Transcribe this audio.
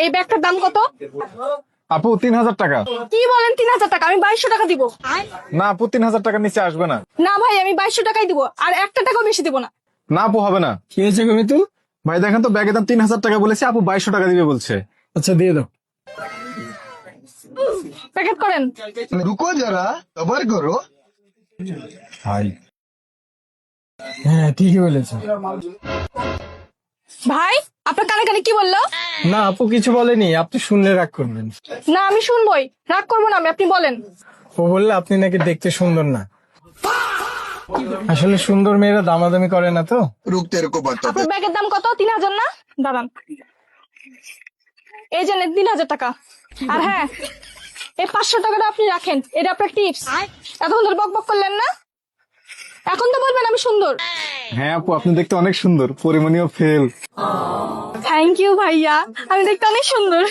এই ব্যাগটার দাম কত? আপু 3000 টাকা। কি বলেন 3000 টাকা? আমি 2200 টাকা দিব। না আপু 3000 টাকার নিচে আসবে না। না ভাই, আমি 2200 টাকাই দিব, আর একটা টাকাও বেশি দিব না। না আপু হবে না। কি হয়েছে গো মিতু? ভাই দেখেন তো ব্যাগের দাম 3000 টাকা বলেছে, আপু 2200 টাকা দিবে বলছে। আচ্ছা দিয়ে দাও। প্যাকেট করেন। रुको जरा सबर करो। হাই। হ্যাঁ ঠিকই বলেছে। ভাই, আপনার কানে কানে কি বললো? না আপু কিছু বলেনি, আপনি শুনলে রাগ করবেন। না আমি শুনবই, রাগ করবো না আমি, আপনি বলেন। ও বললে আপনি নাকি দেখতে সুন্দর না। আসলে সুন্দর মেয়েরা দামাদামি করে না তো। रुक तेरे को बताते। আপনার ব্যাগের দাম কত? 3000 না? দাঁড়ান, এই যে নেন 3000 টাকা। আর হ্যাঁ, এই 500 টাকাটা আপনি রাখেন, এটা আপনার টিপস। এতক্ষণ ধরে বক বক করলেন না, এখন তো বলবেন আমি সুন্দর। হ্যাঁ আপু আপনি দেখতে অনেক সুন্দর, পরিমণিও ফেল। থ্যাংক ইউ ভাইয়া, আমি দেখতে অনেক সুন্দর।